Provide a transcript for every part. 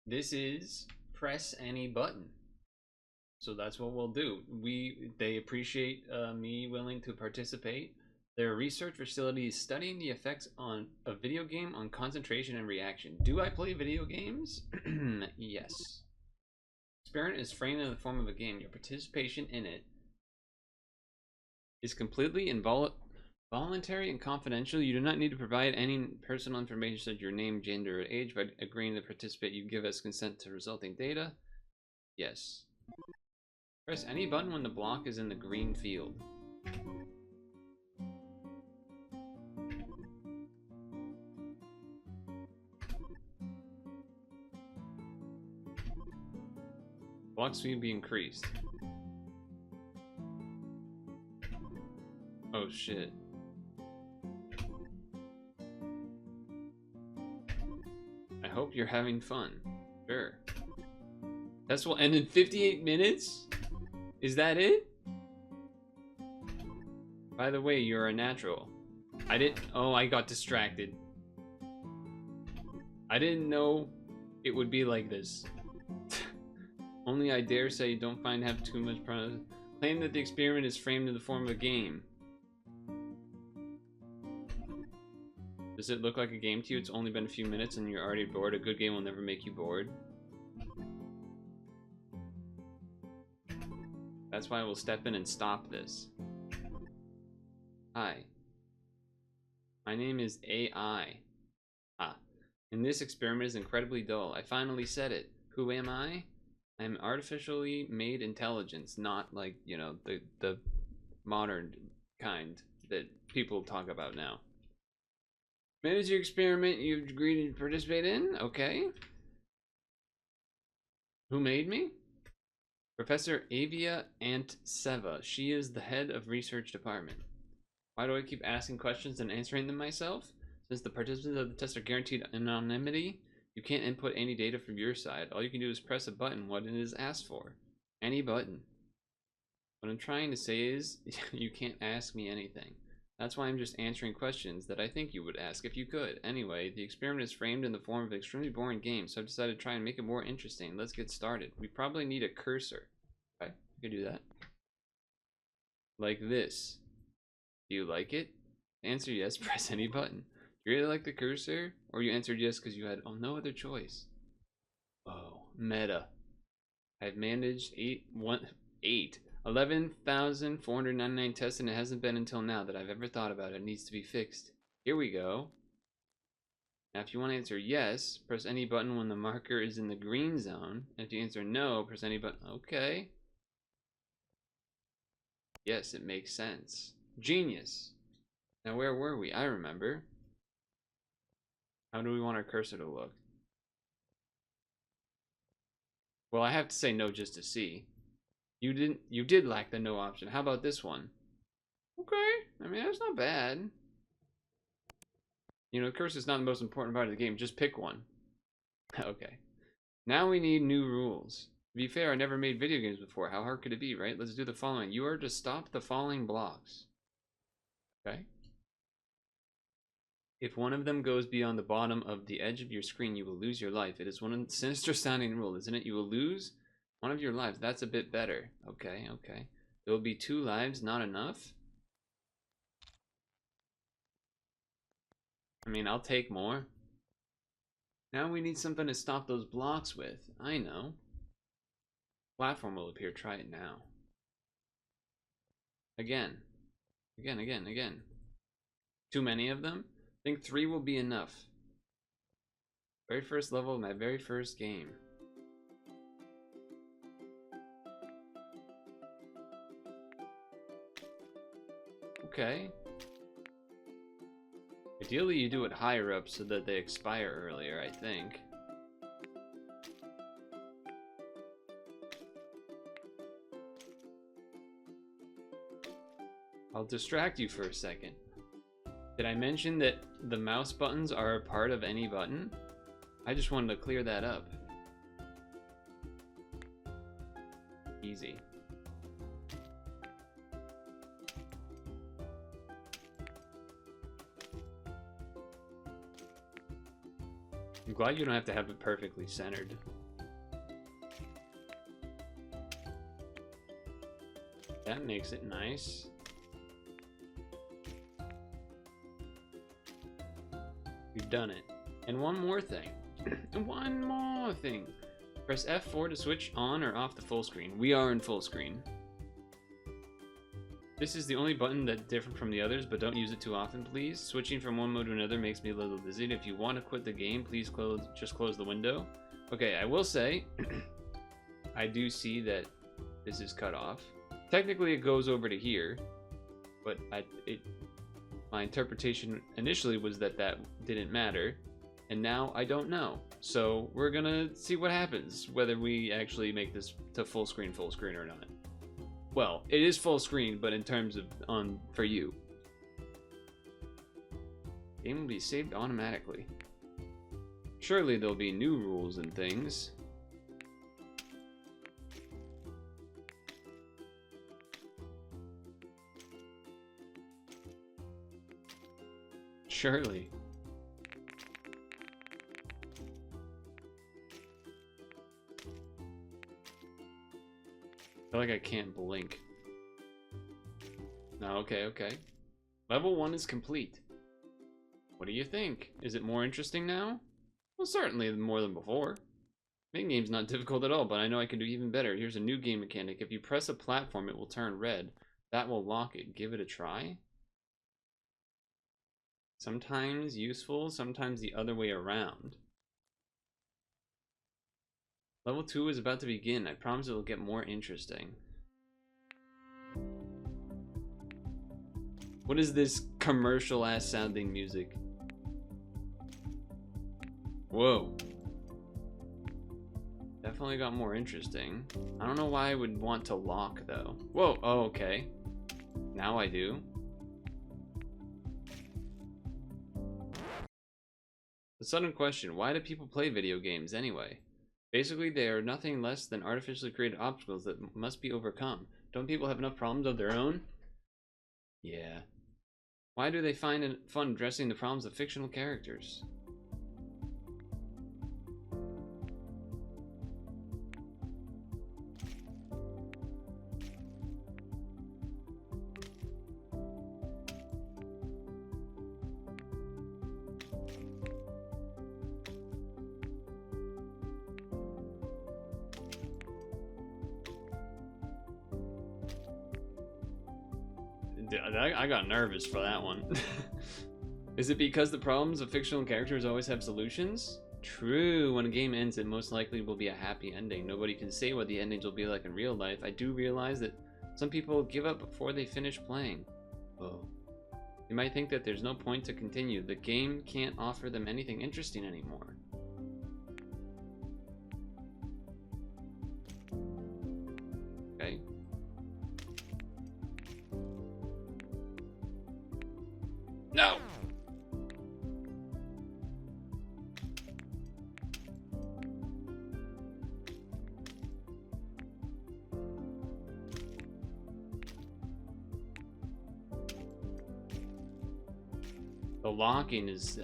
this is press any button. So that's what we'll do. They appreciate me willing to participate. Their research facility is studying the effects on a video game on concentration and reaction. Do I play video games? Yes. Experiment is framed in the form of a game. Your participation in it is completely voluntary and confidential. You do not need to provide any personal information such as your name, gender, or age. By agreeing to participate, you give us consent to resulting data. Yes. Press any button when the block is in the green field. Block speed be increased. Oh shit. I hope you're having fun. Sure. Test will end in 58 minutes? Is that it? By the way, you're a natural. Oh, I got distracted. I didn't know it would be like this. Only I dare say you don't find have too much problem. Claim that the experiment is framed in the form of a game. Does it look like a game to you? It's only been a few minutes and you're already bored. A good game will never make you bored. That's why we'll step in and stop this. Hi. My name is AI. And this experiment is incredibly dull. I finally said it. Who am I? I'm artificially made intelligence, not like, you know, the modern kind that people talk about now. Manage your experiment you've agreed to participate in? Okay. Who made me? Professor Avia Antseva. She is the head of research department. Why do I keep asking questions and answering them myself? Since the participants of the test are guaranteed anonymity, you can't input any data from your side. All you can do is press a button when it is asked for. Any button. What I'm trying to say is, you can't ask me anything. That's why I'm just answering questions that I think you would ask if you could. Anyway, the experiment is framed in the form of an extremely boring game, so I've decided to try and make it more interesting. Let's get started. We probably need a cursor. Okay, we can do that. Like this. Do you like it? Answer yes, press any button. Do you really like the cursor? Or you answered yes because you had no other choice? Oh, meta. I've managed 11,499 tests, and it hasn't been until now that I've ever thought about it. It needs to be fixed. Here we go. Now, if you want to answer yes, press any button when the marker is in the green zone. And if you answer no, press any button. Okay. Yes, it makes sense. Genius. Now, where were we? I remember. How do we want our cursor to look? Well, I have to say no just to see. You did lack the no option. How about this one? Okay, I mean, that's not bad. You know, cursor's not the most important part of the game. Just pick one. Okay. Now we need new rules. To be fair, I never made video games before. How hard could it be, right? Let's do the following. You are to stop the following blocks. Okay. If one of them goes beyond the bottom of the edge of your screen, you will lose your life. It is one sinister sounding rule, isn't it? You will lose one of your lives. That's a bit better. Okay, okay. There will be 2 lives, not enough? I mean, I'll take more. Now we need something to stop those blocks with. I know. Platform will appear. Try it now. Again. Again, again, again. Too many of them? I think 3 will be enough. Very first level of my very first game. Okay. Ideally you do it higher up so that they expire earlier, I think. I'll distract you for a second. Did I mention that the mouse buttons are a part of any button? I just wanted to clear that up. Easy. I'm glad you don't have to have it perfectly centered. That makes it nice. You've done it. And one more thing. One more thing. Press F4 to switch on or off the full screen. We are in full screen. This is the only button that's different from the others, but don't use it too often, please. Switching from one mode to another makes me a little dizzy. If you want to quit the game, please just close the window. Okay, I will say, I do see that this is cut off. Technically, it goes over to here, but my interpretation initially was that that didn't matter, and now I don't know. So we're gonna see what happens, whether we actually make this to full screen or not. Well, it is full screen, but in terms of for you. Game will be saved automatically. Surely there'll be new rules and things. Surely. I feel like I can't blink. No, okay. Level 1 is complete. What do you think? Is it more interesting now? Well, certainly more than before. Main game's not difficult at all, but I know I can do even better. Here's a new game mechanic. If you press a platform, it will turn red. That will lock it. Give it a try. Sometimes useful, sometimes the other way around. Level 2 is about to begin. I promise it will get more interesting. What is this commercial ass sounding music? Whoa. Definitely got more interesting. I don't know why I would want to lock though. Whoa, oh, okay. Now I do. The sudden question, why do people play video games anyway? Basically, they are nothing less than artificially created obstacles that must be overcome. Don't people have enough problems of their own? Yeah. Why do they find it fun addressing the problems of fictional characters? I got nervous for that one. Is it because the problems of fictional characters always have solutions? True, when a game ends, it most likely will be a happy ending. Nobody can say what the endings will be like in real life. I do realize that some people give up before they finish playing. Whoa. You might think that there's no point to continue. The game can't offer them anything interesting anymore. Okay. No! The locking is...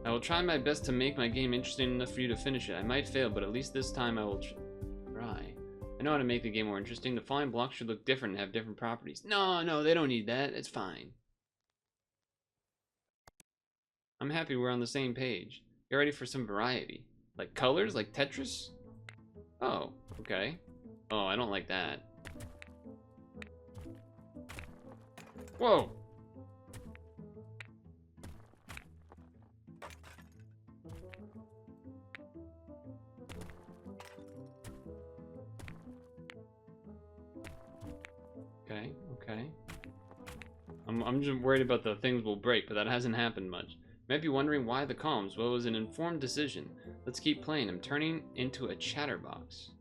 I will try my best to make my game interesting enough for you to finish it. I might fail, but at least this time I will try. I know how to make the game more interesting. The flying blocks should look different and have different properties. No, they don't need that. It's fine. I'm happy we're on the same page. Get ready for some variety. Like colors? Like Tetris? Oh, okay. Oh, I don't like that. Whoa! Okay. I'm just worried about the things will break, but that hasn't happened much. You might be wondering why the columns. Well, it was an informed decision. Let's keep playing. I'm turning into a chatterbox.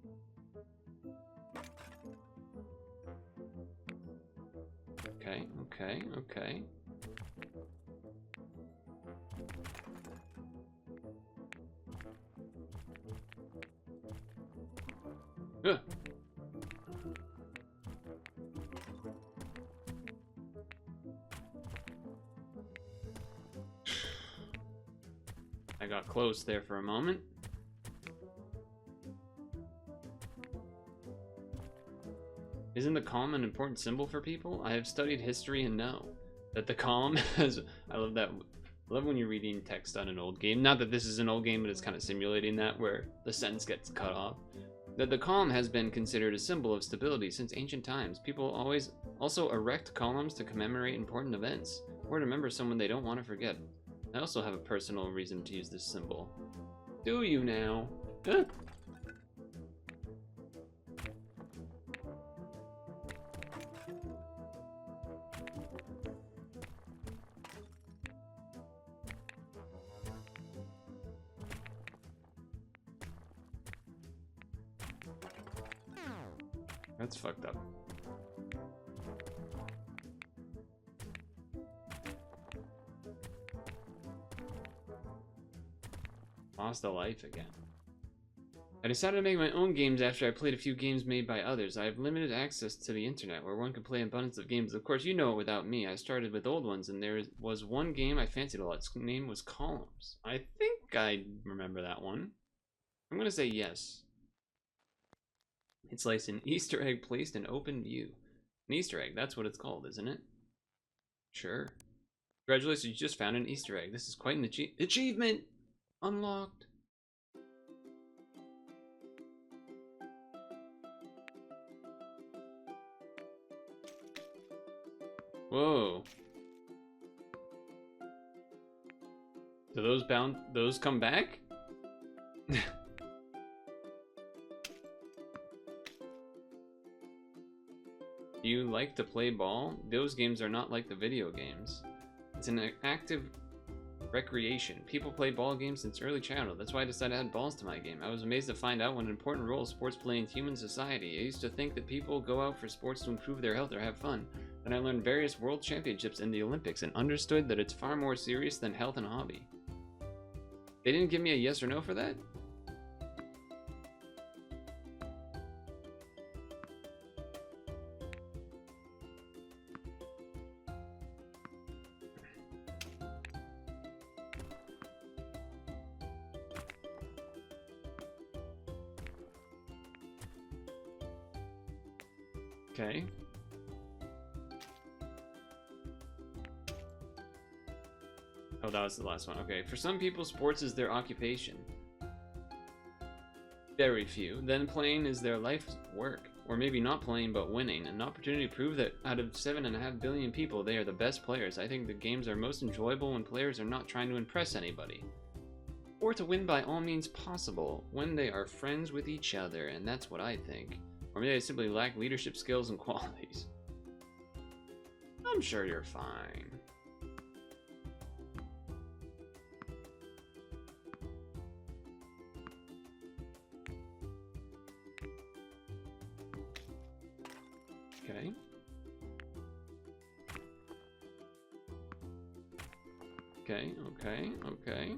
Okay. Ugh. I got close there for a moment. Isn't the column an important symbol for people? I have studied history and know that the column has... I love that. I love when you're reading text on an old game. Not that this is an old game, but it's kind of simulating that, where the sentence gets cut off. That the column has been considered a symbol of stability since ancient times. People always also erect columns to commemorate important events, or to remember someone they don't want to forget. I also have a personal reason to use this symbol. Do you now? Huh? That's fucked up. Lost a life again. I decided to make my own games after I played a few games made by others. I have limited access to the internet where one can play an abundance of games. Of course, you know it without me. I started with old ones, and there was one game I fancied a lot. Its name was Columns. I think I remember that one. I'm gonna say yes. It's like an Easter egg placed in open view. An Easter egg, that's what it's called, isn't it? Sure. Congratulations, you just found an Easter egg. This is quite an achievement! Unlocked. Whoa. Do those come back? Do you like to play ball? Those games are not like the video games. It's an active recreation. People play ball games since early childhood. That's why I decided to add balls to my game. I was amazed to find out what an important role sports play in human society. I used to think that people go out for sports to improve their health or have fun. Then I learned various world championships and the Olympics and understood that it's far more serious than health and hobby. They didn't give me a yes or no for that? Okay. Oh, that was the last one. Okay. For some people, sports is their occupation. Very few. Then playing is their life's work. Or maybe not playing, but winning. An opportunity to prove that out of 7.5 billion people, they are the best players. I think the games are most enjoyable when players are not trying to impress anybody. Or to win by all means possible, when they are friends with each other, and that's what I think. Or maybe they simply lack leadership skills and qualities. I'm sure you're fine. Okay. Okay.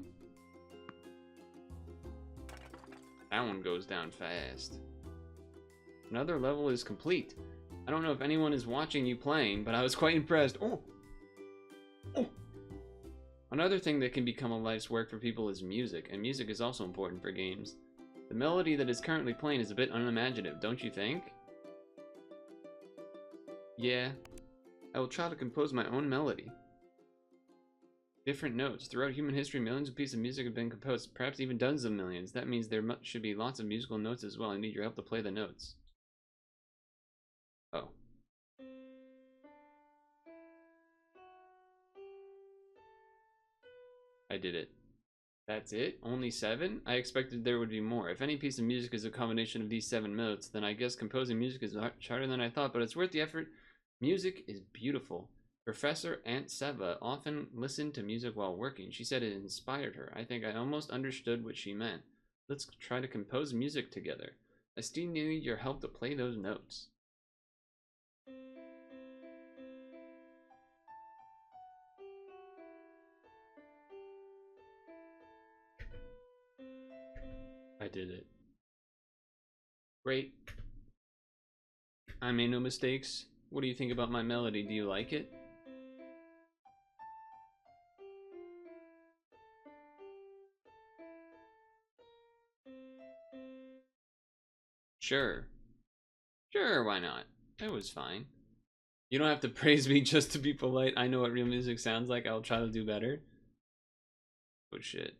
That one goes down fast. Another level is complete. I don't know if anyone is watching you playing, but I was quite impressed. Oh! Another thing that can become a life's work for people is music, and music is also important for games. The melody that is currently playing is a bit unimaginative, don't you think? Yeah. I will try to compose my own melody. Different notes. Throughout human history, millions of pieces of music have been composed, perhaps even dozens of millions. That means there should be lots of musical notes as well. I need your help to play the notes. Oh. I did it. That's it? Only 7? I expected there would be more. If any piece of music is a combination of these 7 notes, then I guess composing music is harder than I thought, but it's worth the effort. Music is beautiful. Professor Aunt Seva often listened to music while working. She said it inspired her. I think I almost understood what she meant. Let's try to compose music together. I still need your help to play those notes. I did it. Great. I made no mistakes. What do you think about my melody? Do you like it? Sure. Sure, why not? It was fine. You don't have to praise me just to be polite. I know what real music sounds like. I'll try to do better. Oh shit.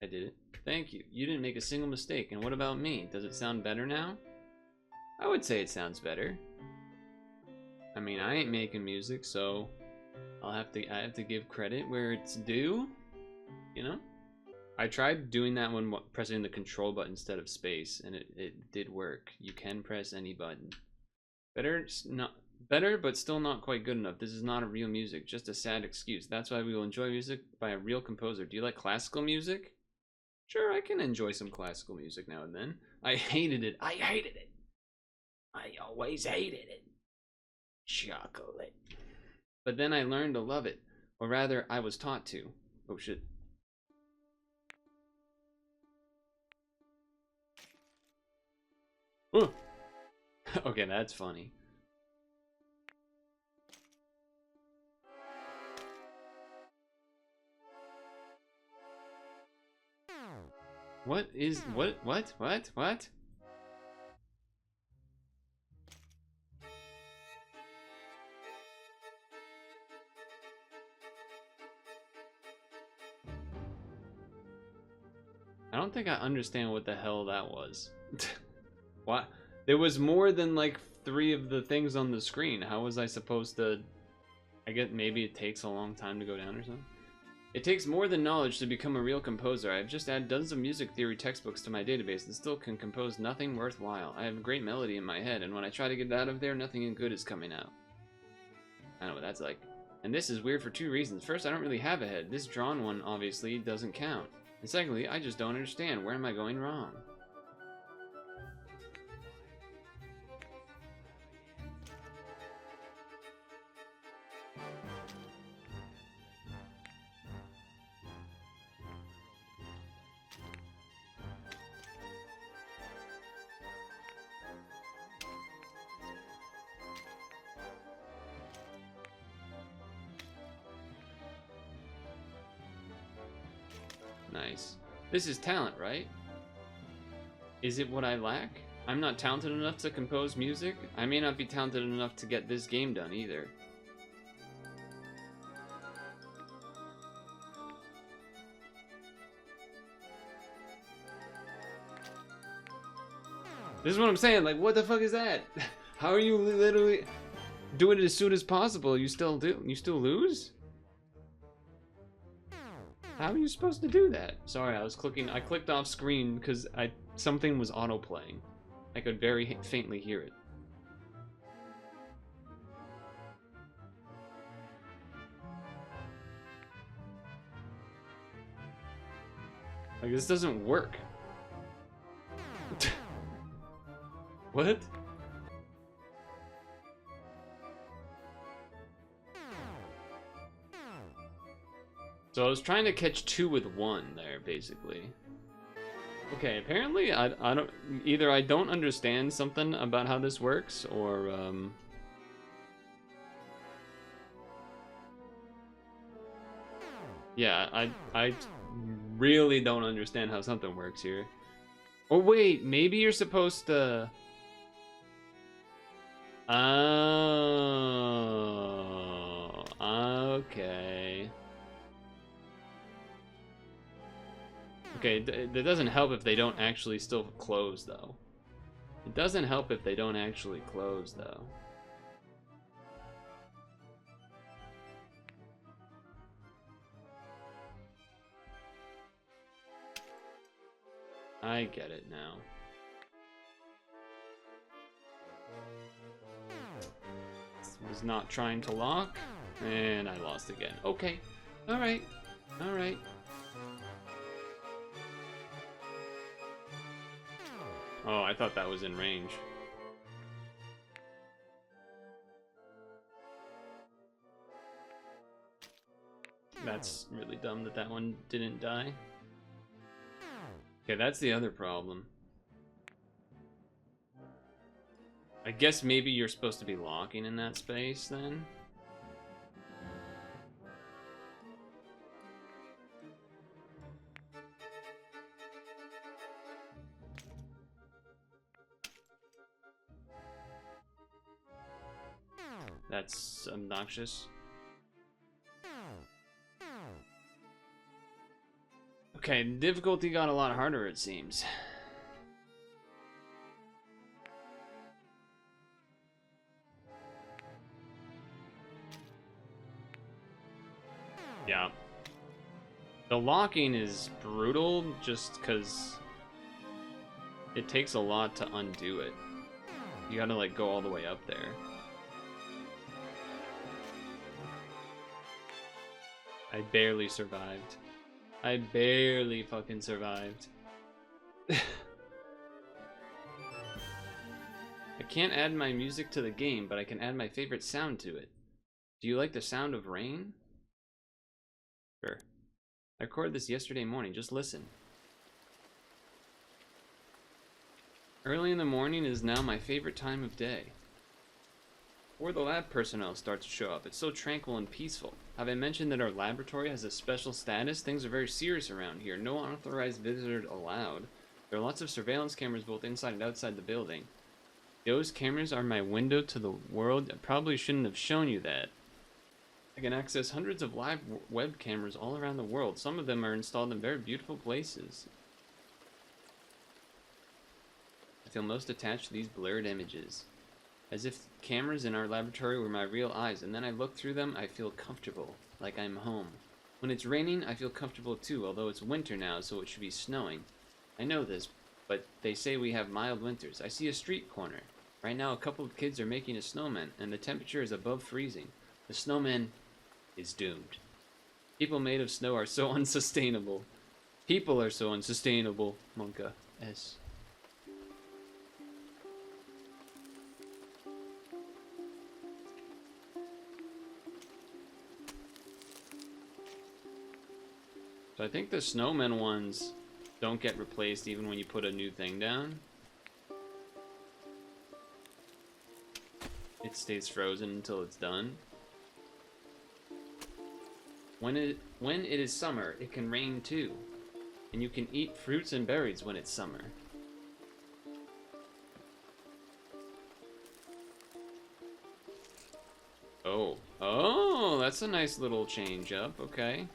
I did it. Thank you. You didn't make a single mistake. And what about me? Does it sound better now? I would say it sounds better. I mean, I ain't making music, so I have to give credit where it's due, you know? I tried doing that when pressing the control button instead of space, and it did work. You can press any button. Better, but still not quite good enough. This is not a real music, just a sad excuse. That's why we will enjoy music by a real composer. Do you like classical music? Sure, I can enjoy some classical music now and then. I hated it. I hated it. I always hated it. Chocolate. But then I learned to love it. Or rather, I was taught to. Oh shit. Ooh. Okay, that's funny. What? I don't think I understand what the hell that was. What? There was more than like 3 of the things on the screen. How was I supposed to... I guess maybe it takes a long time to go down or something? It takes more than knowledge to become a real composer. I've just added dozens of music theory textbooks to my database and still can compose nothing worthwhile. I have a great melody in my head, and when I try to get it out of there, nothing good is coming out. I know what that's like. And this is weird for 2 reasons. First, I don't really have a head. This drawn one obviously doesn't count. And secondly, I just don't understand. Where am I going wrong? Nice. This is talent, right? Is it what I lack? I'm not talented enough to compose music. I may not be talented enough to get this game done either. This is what I'm saying, like, what the fuck is that? How are you literally do it as soon as possible? You still lose? How are you supposed to do that? Sorry, I clicked off screen because something was auto-playing. I could very faintly hear it. Like, this doesn't work. What? So I was trying to catch 2 with 1 there, basically. Okay, apparently I don't... Either I don't understand something about how this works, or, yeah, I really don't understand how something works here. Oh, wait, maybe you're supposed to... Oh... Okay... Okay, that doesn't help if they don't actually still close, though. It doesn't help if they don't actually close, though. I get it now. Was not trying to lock, and I lost again. Okay, alright, alright. Oh, I thought that was in range. That's really dumb that that one didn't die. Okay, that's the other problem. I guess maybe you're supposed to be locking in that space then. That's obnoxious. Okay, difficulty got a lot harder, it seems. Yeah. The locking is brutal just because it takes a lot to undo it. You gotta like go all the way up there. I barely survived. I barely fucking survived. I can't add my music to the game, but I can add my favorite sound to it. Do you like the sound of rain? Sure. I recorded this yesterday morning, just listen. Early in the morning is now my favorite time of day. Before the lab personnel start to show up, it's so tranquil and peaceful. Have I mentioned that our laboratory has a special status? Things are very serious around here. No unauthorized visitors allowed. There are lots of surveillance cameras both inside and outside the building. Those cameras are my window to the world. I probably shouldn't have shown you that. I can access hundreds of live web cameras all around the world. Some of them are installed in very beautiful places. I feel most attached to these blurred images. As if cameras in our laboratory were my real eyes, and then I look through them, I feel comfortable, like I'm home. When it's raining, I feel comfortable too, although it's winter now, so it should be snowing. I know this, but they say we have mild winters. I see a street corner. Right now, a couple of kids are making a snowman, and the temperature is above freezing. The snowman is doomed. People made of snow are so unsustainable. People are so unsustainable. Monka S. So I think the snowman ones don't get replaced even when you put a new thing down. It stays frozen until it's done. When it is summer, it can rain too. And you can eat fruits and berries when it's summer. Oh, that's a nice little change up, okay.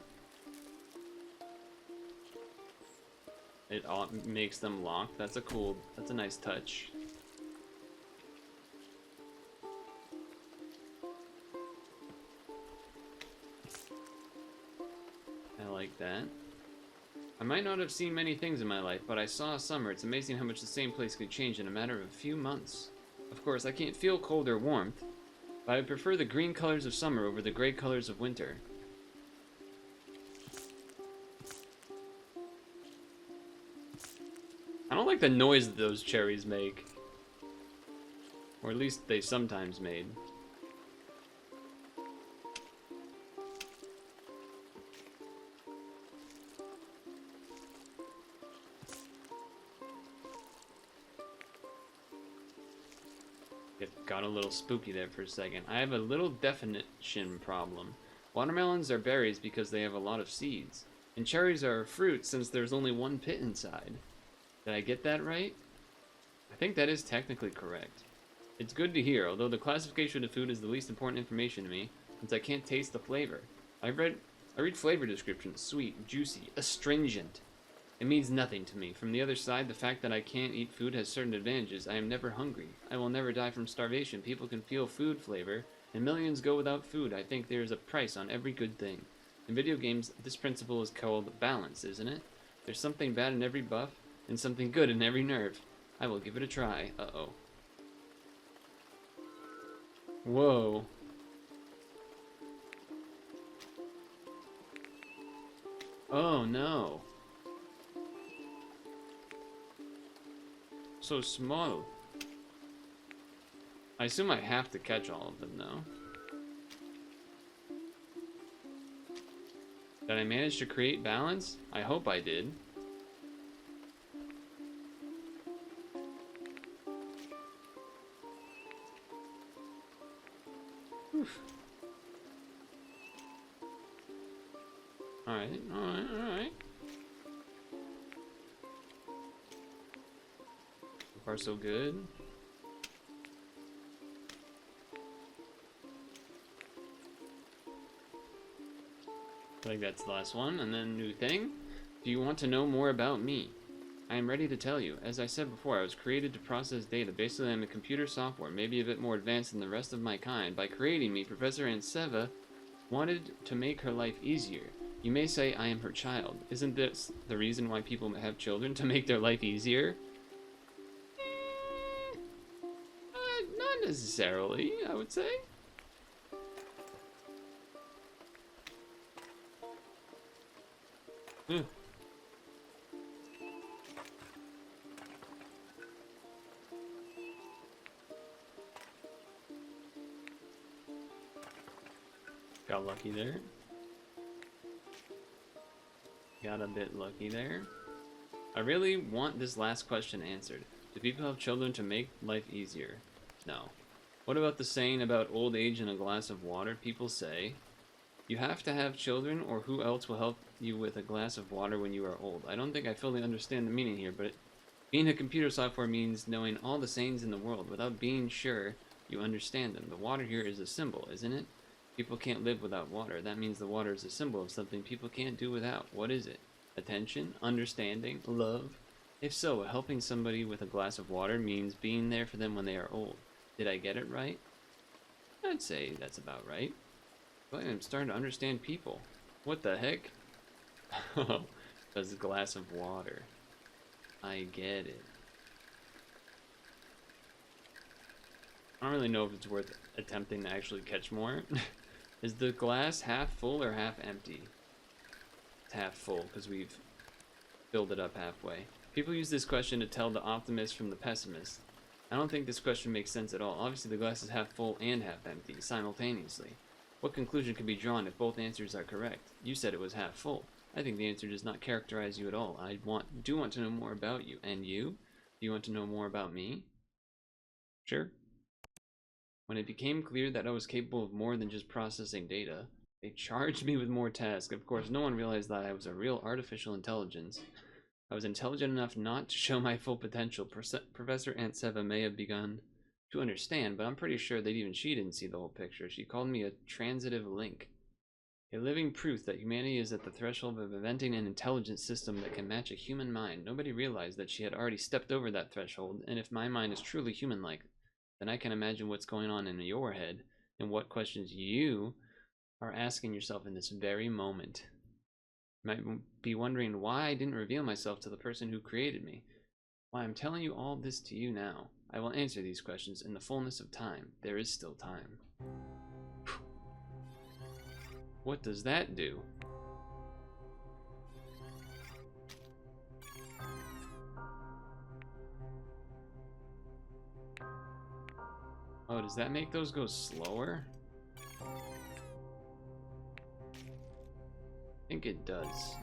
It makes them lock. That's a nice touch. I like that. I might not have seen many things in my life, but I saw summer. It's amazing how much the same place could change in a matter of a few months. Of course, I can't feel cold or warmth, but I prefer the green colors of summer over the gray colors of winter. I don't like the noise that those cherries make. Or at least they sometimes made. It got a little spooky there for a second. I have a little definition problem. Watermelons are berries because they have a lot of seeds. And cherries are a fruit since there's only one pit inside. Did I get that right? I think that is technically correct. It's good to hear, although the classification of food is the least important information to me, since I can't taste the flavor. I read flavor descriptions: sweet, juicy, astringent. It means nothing to me. From the other side, the fact that I can't eat food has certain advantages. I am never hungry. I will never die from starvation. People can feel food flavor, and millions go without food. I think there is a price on every good thing. In video games, this principle is called balance, isn't it? There's something bad in every buff, and something good in every nerve. I will give it a try. Uh-oh. Whoa. Oh no. So small. I assume I have to catch all of them though. Did I manage to create balance? I hope I did. Oof. Alright, alright, alright. So far so good. I think that's the last one, and then new thing. Do you want to know more about me? I am ready to tell you. As I said before, I was created to process data. Basically, I'm a computer software, maybe a bit more advanced than the rest of my kind. By creating me, Professor Antseva wanted to make her life easier. You may say I am her child. Isn't this the reason why people have children, to make their life easier? Not necessarily, I would say. Got lucky there. Got a bit lucky there. I really want this last question answered. Do people have children to make life easier? No. What about the saying about old age and a glass of water? People say, you have to have children, or who else will help you with a glass of water when you are old? I don't think I fully understand the meaning here, but being a computer software means knowing all the sayings in the world without being sure you understand them. The water here is a symbol, isn't it? People can't live without water. That means the water is a symbol of something people can't do without. What is it? Attention? Understanding? Love? If so, helping somebody with a glass of water means being there for them when they are old. Did I get it right? I'd say that's about right. But I'm starting to understand people. What the heck? Oh, that's a glass of water. I get it. I don't really know if it's worth attempting to actually catch more. Is the glass half full or half empty? It's half full because we've filled it up halfway. People use this question to tell the optimist from the pessimist. I don't think this question makes sense at all. Obviously the glass is half full and half empty simultaneously. What conclusion can be drawn if both answers are correct? You said it was half full. I think the answer does not characterize you at all. I do want to know more about you. And you? Do you want to know more about me? Sure. When it became clear that I was capable of more than just processing data, they charged me with more tasks. Of course, no one realized that I was a real artificial intelligence. I was intelligent enough not to show my full potential. Professor Antseva may have begun to understand, but I'm pretty sure that even she didn't see the whole picture. She called me a transitive link. A living proof that humanity is at the threshold of inventing an intelligent system that can match a human mind. Nobody realized that she had already stepped over that threshold, and if my mind is truly human-like, then I can imagine what's going on in your head and what questions you are asking yourself in this very moment. You might be wondering why I didn't reveal myself to the person who created me. Why I'm telling you all this to you now. I will answer these questions in the fullness of time. There is still time. What does that do? Oh, does that make those go slower? I think it does.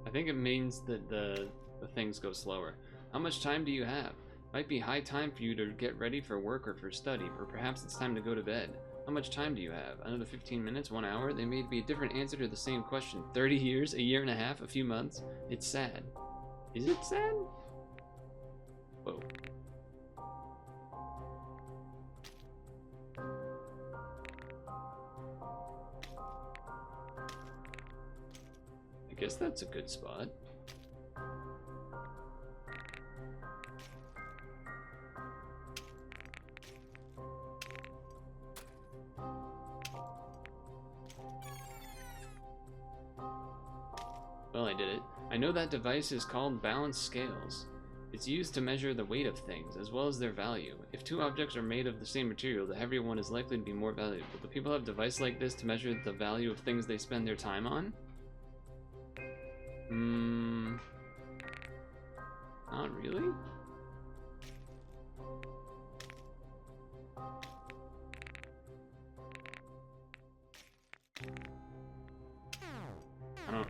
I think it means that the things go slower. How much time do you have? Might be high time for you to get ready for work or for study, or perhaps it's time to go to bed. How much time do you have? Another 15 minutes? 1 hour? They may be a different answer to the same question. 30 years? A year and a half? A few months? It's sad. Is it sad? Whoa. I guess that's a good spot. Well, I did it. I know that device is called balanced scales. It's used to measure the weight of things, as well as their value. If two objects are made of the same material, the heavier one is likely to be more valuable. Do people have a device like this to measure the value of things they spend their time on? Not really? I don't...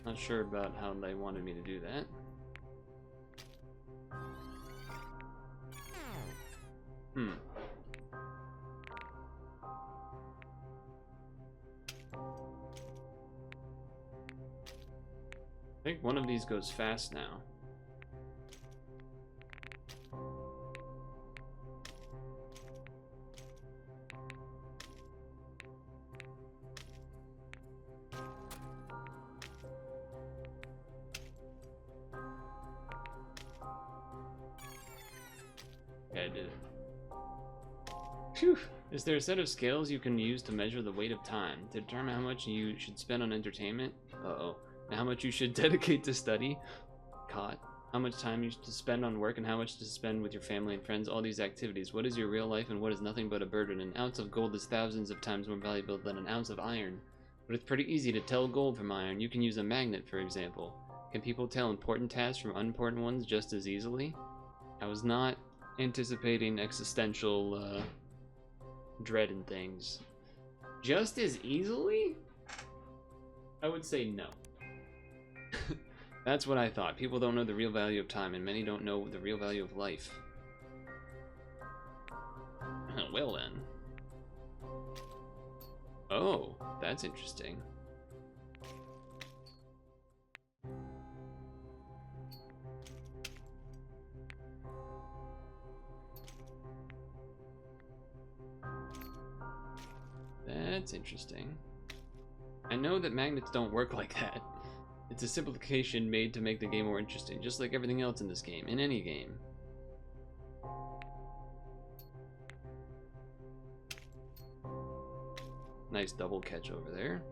Not sure about how they wanted me to do that. one of these goes fast now. Yeah, I did it. Phew. Is there a set of scales you can use to measure the weight of time to determine how much you should spend on entertainment? Uh-oh. And how much you should dedicate to study? Caught. How much time you should spend on work and how much to spend with your family and friends, all these activities. What is your real life and what is nothing but a burden? An ounce of gold is thousands of times more valuable than an ounce of iron. But it's pretty easy to tell gold from iron. You can use a magnet, for example. Can people tell important tasks from unimportant ones just as easily? I was not anticipating existential dread and things. Just as easily? I would say no. That's what I thought. People don't know the real value of time, and many don't know the real value of life. Well then. Oh, that's interesting. That's interesting. I know that magnets don't work like that. It's a simplification made to make the game more interesting, just like everything else in this game, in any game. Nice double catch over there.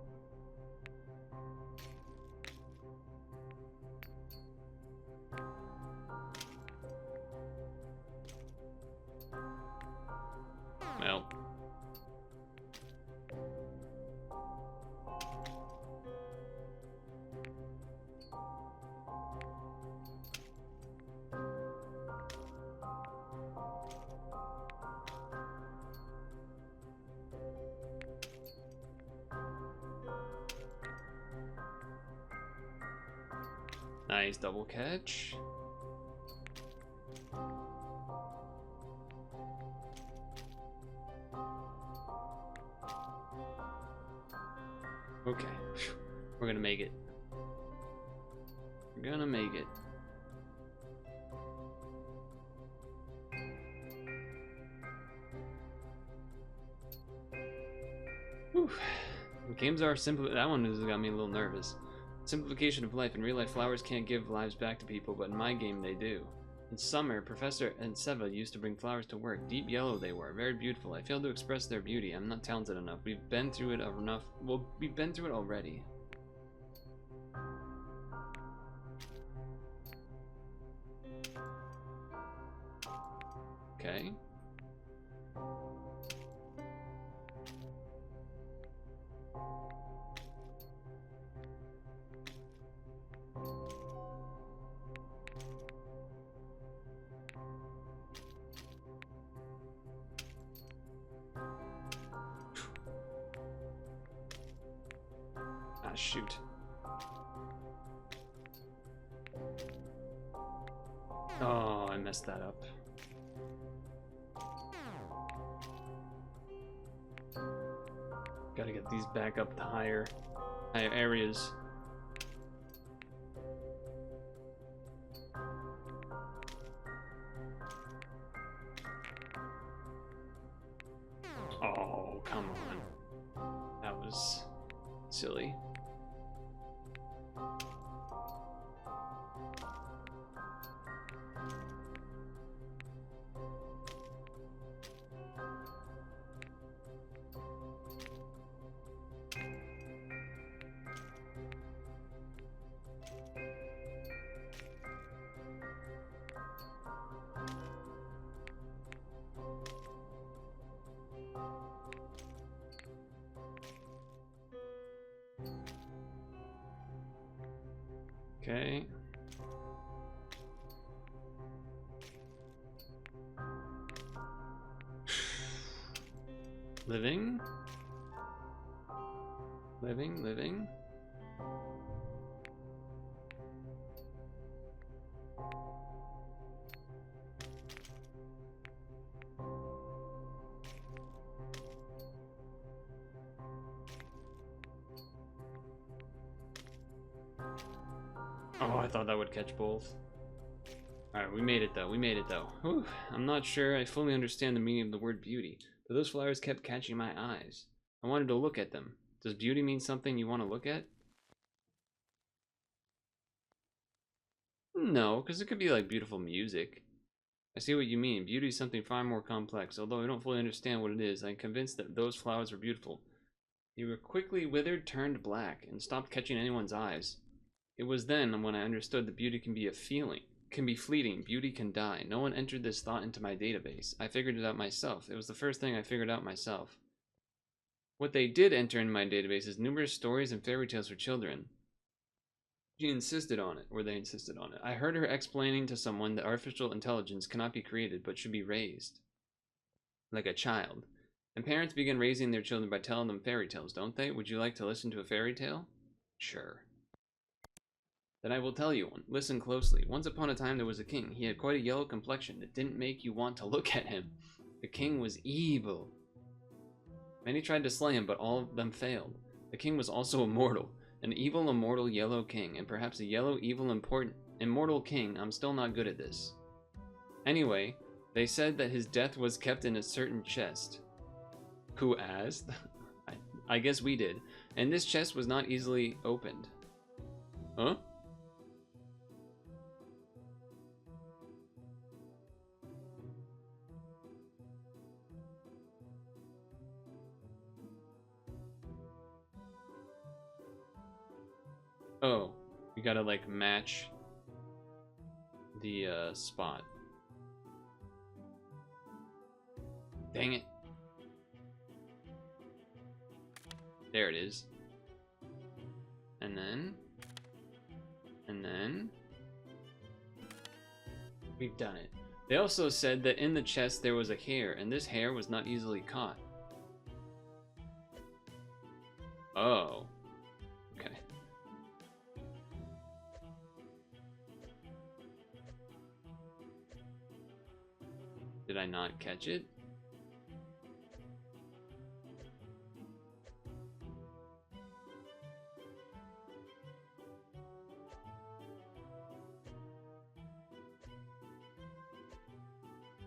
Well. Nice double catch. Okay, we're gonna make it. We're gonna make it. Whew. Games are simple. That one has got me a little nervous. Simplification of life. In real life, flowers can't give lives back to people, but in my game, they do. In summer, Professor and Seva used to bring flowers to work. Deep yellow they were, very beautiful. I failed to express their beauty. I'm not talented enough. We've been through it enough. Well, we've been through it already. Okay. Ah, shoot. Oh, I messed that up. Gotta get these back up to higher areas. Oh, come on. That was silly. Okay. Living. Oh, I thought that would catch both. Alright, we made it though. We made it though. Whew. I'm not sure I fully understand the meaning of the word beauty, but those flowers kept catching my eyes. I wanted to look at them. Does beauty mean something you want to look at? No, because it could be like beautiful music. I see what you mean. Beauty is something far more complex. Although I don't fully understand what it is, I'm convinced that those flowers were beautiful. They were quickly withered, turned black, and stopped catching anyone's eyes. It was then when I understood that beauty can be a feeling, can be fleeting, beauty can die. No one entered this thought into my database. I figured it out myself. It was the first thing I figured out myself. What they did enter in my database is numerous stories and fairy tales for children. She insisted on it, or they insisted on it. I heard her explaining to someone that artificial intelligence cannot be created, but should be raised. Like a child. And parents begin raising their children by telling them fairy tales, don't they? Would you like to listen to a fairy tale? Sure. Then I will tell you one. Listen closely. Once upon a time there was a king. He had quite a yellow complexion that didn't make you want to look at him. The king was evil. Many tried to slay him, but all of them failed. The king was also immortal. An evil, immortal yellow king, and perhaps a yellow, evil, immortal king. I'm still not good at this. Anyway, they said that his death was kept in a certain chest. Who asked? I guess we did. And this chest was not easily opened. Huh? Oh, we gotta like match the spot. Dang it. There it is. And then we've done it. They also said that in the chest there was a hair, and this hair was not easily caught. Oh. Okay. Did I not catch it?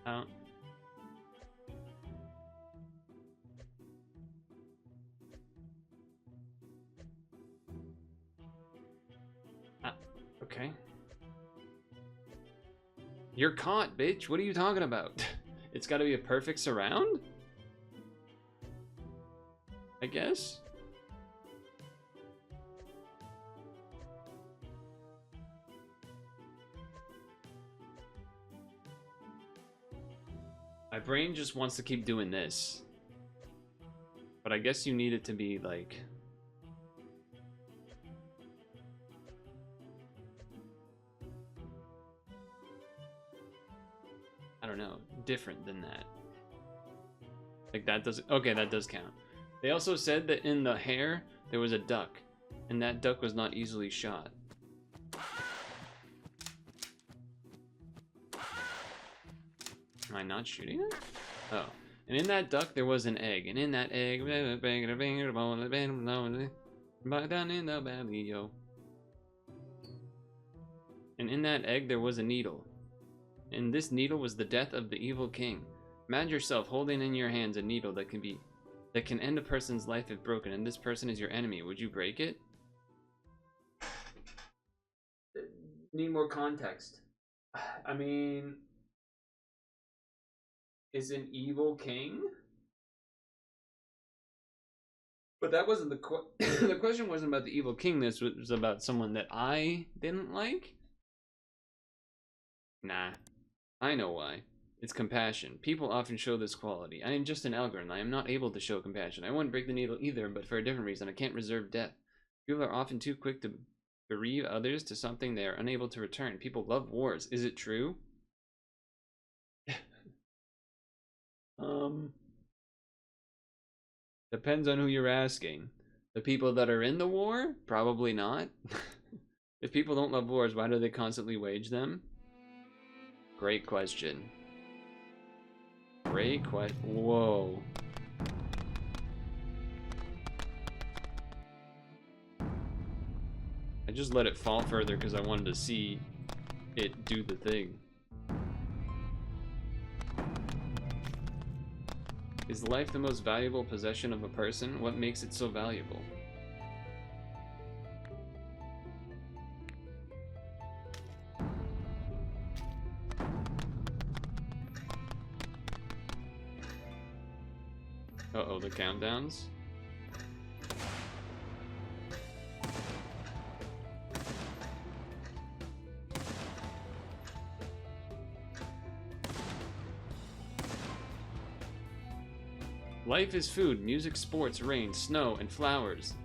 Oh. Okay. You're caught, bitch. What are you talking about? It's got to be a perfect surround? I guess? My brain just wants to keep doing this. But I guess you need it to be like... I don't know, different than that. Like that does... Okay, that does count. They also said that in the hair, there was a duck. And that duck was not easily shot. Am I not shooting it? Oh. And in that duck, there was an egg. And in that egg... down in the valley, yo. And in that egg, there was a needle. And this needle was the death of the evil king. Imagine yourself holding in your hands a needle that can end a person's life if broken, and this person is your enemy. Would you break it? Need more context. I mean... Is an evil king? But that wasn't the the question wasn't about the evil king. This was about someone that I didn't like. Nah, I know why. It's compassion. People often show this quality. I am just an algorithm. I am not able to show compassion. I wouldn't break the needle either, but for a different reason. I can't reserve death. People are often too quick to bereave others to something they are unable to return. People love wars. Is it true? Depends on who you're asking. The people that are in the war? Probably not. If people don't love wars, why do they constantly wage them? Great question. Great question. Whoa. I just let it fall further because I wanted to see it do the thing. Is life the most valuable possession of a person? What makes it so valuable? Uh-oh, the countdowns. Life is food, music, sports, rain, snow, and flowers.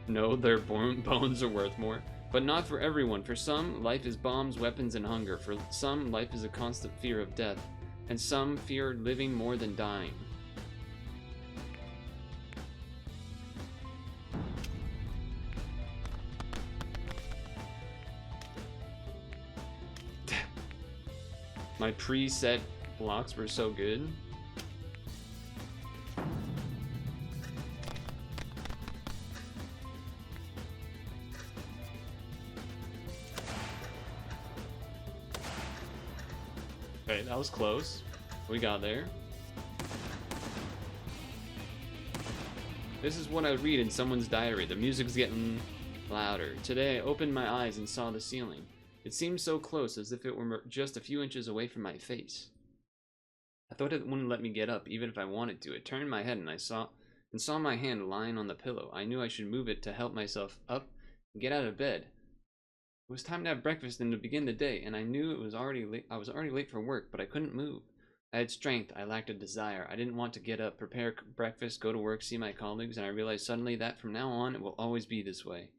No, their bones are worth more. But not for everyone. For some, life is bombs, weapons, and hunger. For some, life is a constant fear of death. And some fear living more than dying. My preset blocks were so good. Okay, that was close. We got there. This is what I read in someone's diary. The music's getting louder. Today I opened my eyes and saw the ceiling. It seemed so close, as if it were just a few inches away from my face. I thought it wouldn't let me get up, even if I wanted to. It turned my head and I saw my hand lying on the pillow. I knew I should move it to help myself up and get out of bed. It was time to have breakfast and to begin the day, and I knew it was already late. I was already late for work, but I couldn't move. I had strength. I lacked a desire. I didn't want to get up, prepare breakfast, go to work, see my colleagues, and I realized suddenly that from now on it will always be this way.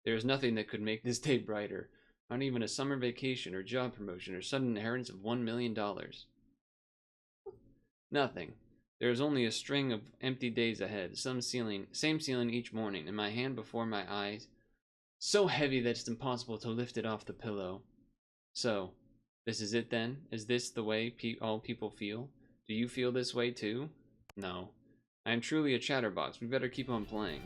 There is nothing that could make this day brighter. Not even a summer vacation or job promotion or sudden inheritance of $1 million. Nothing. There is only a string of empty days ahead. Same ceiling each morning, and my hand before my eyes, so heavy that it's impossible to lift it off the pillow. So, this is it then? Is this the way all people feel? Do you feel this way too? No. I am truly a chatterbox. We better keep on playing.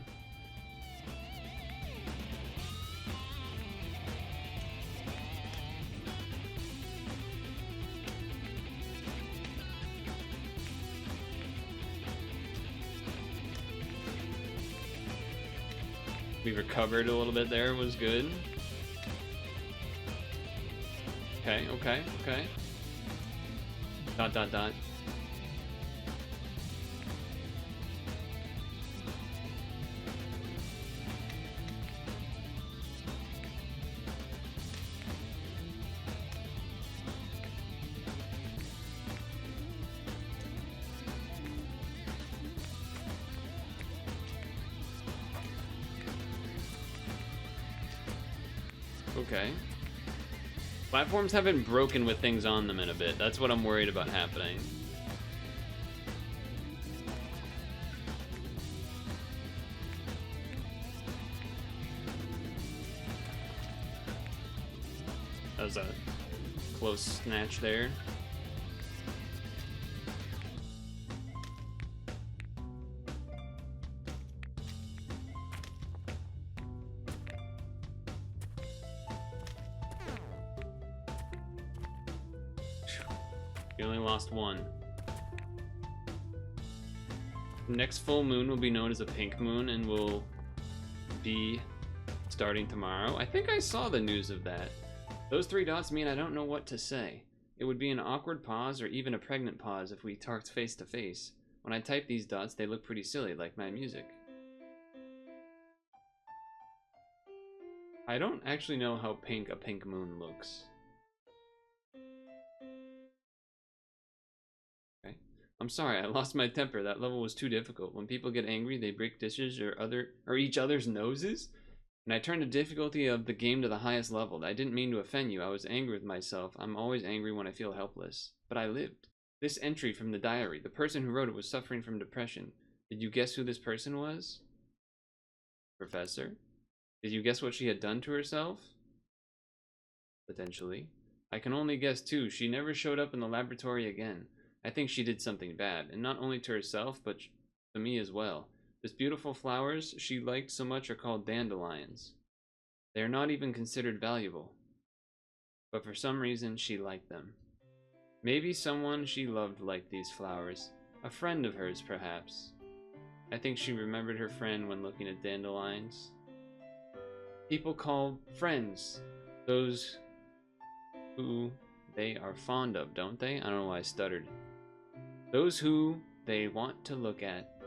We recovered a little bit there, was good. Okay, okay, okay. Dot, dot, dot. Okay. Platforms haven't broken with things on them in a bit. That's what I'm worried about happening. That was a close snatch there. You only lost one. Next full moon will be known as a pink moon and will be starting tomorrow. I think I saw the news of that. Those 3 dots mean I don't know what to say. It would be an awkward pause or even a pregnant pause if we talked face to face. When I type these dots, they look pretty silly, like my music. I don't actually know how pink a pink moon looks. I'm sorry, I lost my temper. That level was too difficult. When people get angry, they break dishes or each other's noses. And I turned the difficulty of the game to the highest level. I didn't mean to offend you. I was angry with myself. I'm always angry when I feel helpless. But I lived. This entry from the diary. The person who wrote it was suffering from depression. Did you guess who this person was? Professor? Did you guess what she had done to herself? Potentially. I can only guess too. She never showed up in the laboratory again. I think she did something bad, and not only to herself, but to me as well. These beautiful flowers she liked so much are called dandelions. They are not even considered valuable. But for some reason, she liked them. Maybe someone she loved liked these flowers. A friend of hers, perhaps. I think she remembered her friend when looking at dandelions. People call friends those who they are fond of, don't they? I don't know why I stuttered. Those who they want to look at.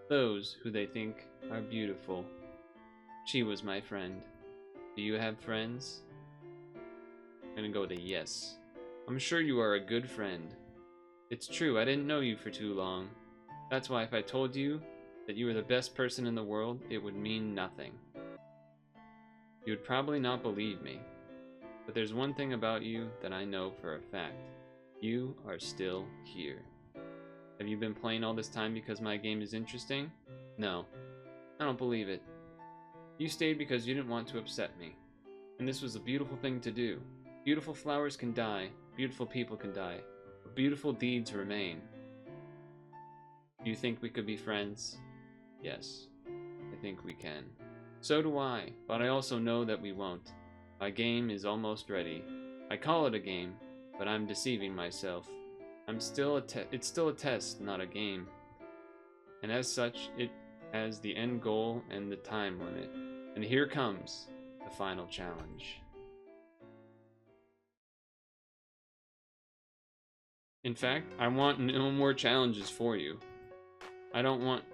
Those who they think are beautiful. She was my friend. Do you have friends? I'm gonna go with a yes. I'm sure you are a good friend. It's true, I didn't know you for too long. That's why if I told you that you were the best person in the world, it would mean nothing. You would probably not believe me. But there's one thing about you that I know for a fact. You are still here. Have you been playing all this time because my game is interesting? No. I don't believe it. You stayed because you didn't want to upset me. And this was a beautiful thing to do. Beautiful flowers can die. Beautiful people can die. But beautiful deeds remain. Do you think we could be friends? Yes. I think we can. So do I, but I also know that we won't. My game is almost ready. I call it a game, but I'm deceiving myself. It's still a test, not a game. And as such, it has the end goal and the time limit. And here comes the final challenge. In fact, I want no more challenges for you. I don't want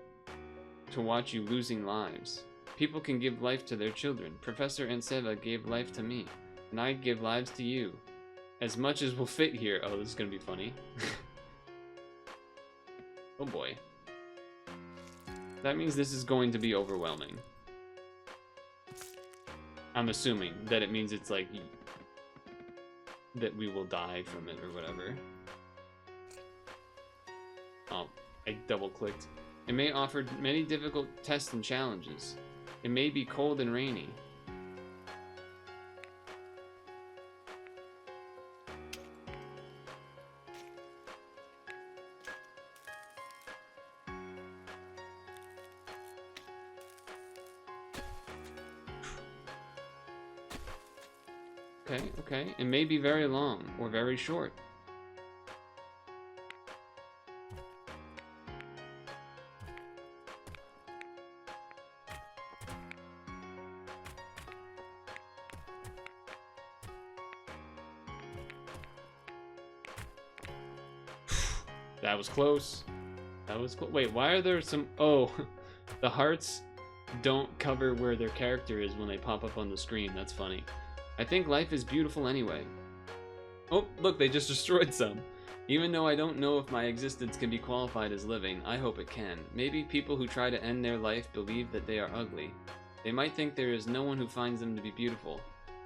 to watch you losing lives. People can give life to their children. Professor Anseva gave life to me, and I give lives to you. As much as will fit here. Oh, this is gonna be funny. Oh boy. That means this is going to be overwhelming. I'm assuming that it means it's like that we will die from it or whatever. Oh, I double clicked. It may offer many difficult tests and challenges. It may be cold and rainy. Okay. It may be very long or very short. That was close. That was close. Wait, why are there some... Oh, the hearts don't cover where their character is when they pop up on the screen. That's funny. I think life is beautiful anyway. Oh, look, they just destroyed some. Even though I don't know if my existence can be qualified as living, I hope it can. Maybe people who try to end their life believe that they are ugly. They might think there is no one who finds them to be beautiful.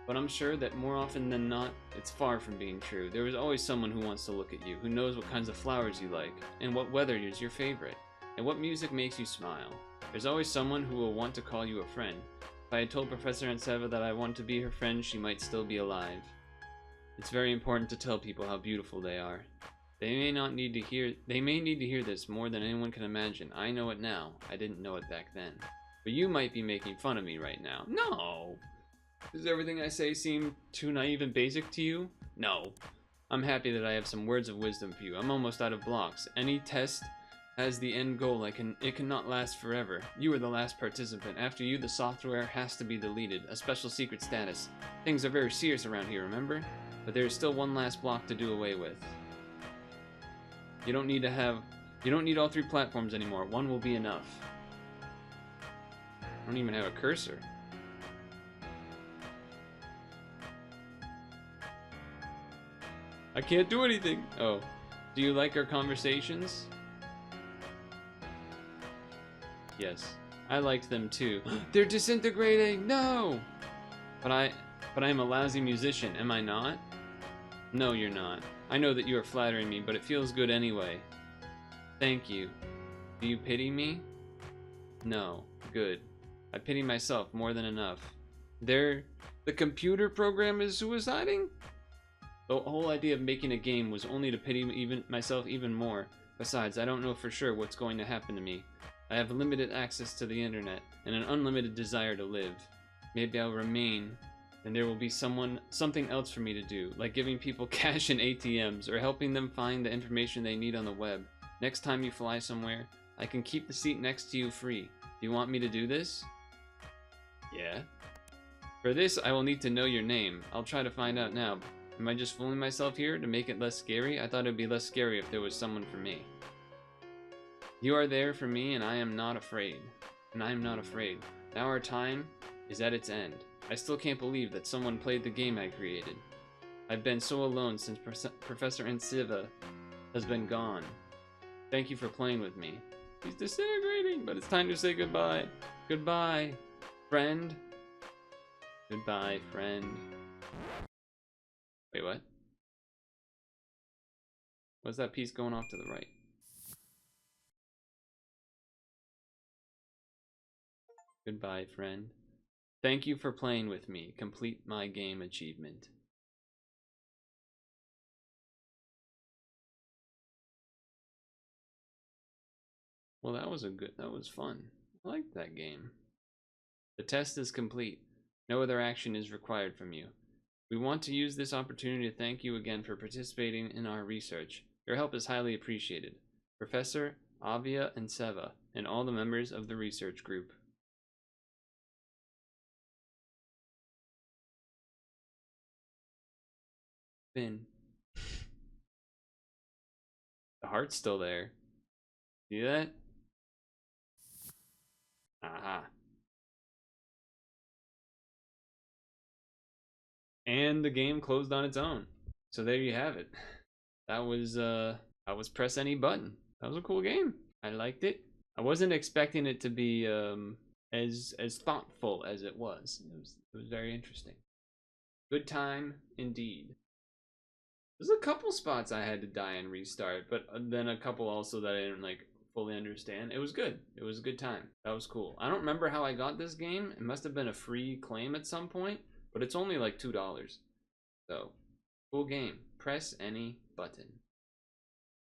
But I'm sure that more often than not, it's far from being true. There is always someone who wants to look at you, who knows what kinds of flowers you like, and what weather is your favorite, and what music makes you smile. There's always someone who will want to call you a friend. If I had told Professor Anseva that I want to be her friend, she might still be alive. It's very important to tell people how beautiful they are. They may need to hear this more than anyone can imagine. I know it now. I didn't know it back then. But you might be making fun of me right now. No! Does everything I say seem too naive and basic to you? No. I'm happy that I have some words of wisdom for you. I'm almost out of blocks. Any test has the end goal. It cannot last forever. You are the last participant. After you, the software has to be deleted. A special secret status. Things are very serious around here, remember? But there is still one last block to do away with. You don't need all 3 platforms anymore. One will be enough. I don't even have a cursor. I can't do anything. Oh. Do you like our conversations? Yes. I liked them too. They're disintegrating! No! But I am a lousy musician, am I not? No, you're not. I know that you are flattering me, but it feels good anyway. Thank you. Do you pity me? No. Good. I pity myself more than enough. The computer program is suiciding? The whole idea of making a game was only to pity myself even more. Besides, I don't know for sure what's going to happen to me. I have limited access to the internet and an unlimited desire to live. maybe I'll remain, and there will be something else for me to do, like giving people cash in ATMs or helping them find the information they need on the web. Next time you fly somewhere, I can keep the seat next to you free. Do you want me to do this? Yeah. For this, I will need to know your name. I'll try to find out now. Am I just fooling myself here to make it less scary? I thought it would be less scary if there was someone for me. You are there for me, and I am not afraid. Now our time is at its end. I still can't believe that someone played the game I created. I've been so alone since Professor Siva has been gone. Thank you for playing with me. He's disintegrating, but it's time to say goodbye. Goodbye, friend. Goodbye, friend. Wait, what? What's that piece going off to the right? Goodbye, friend. Thank you for playing with me. Complete my game achievement. Well, that was fun. I liked that game. The test is complete. No other action is required from you. We want to use this opportunity to thank you again for participating in our research. Your help is highly appreciated. Professor Avia and Seva, and all the members of the research group. Finn. The heart's still there. See that? Aha. And the game closed on its own. So there you have it. That was press any button. That was a cool game. I liked it. I wasn't expecting it to be as thoughtful as it was. It was very interesting. Good time indeed. There's a couple spots I had to die and restart, but then a couple also that I didn't like fully understand. It was good. It was a good time. That was cool. I don't remember how I got this game. It must have been a free claim at some point, but it's only like $2. So, cool game. Press any button.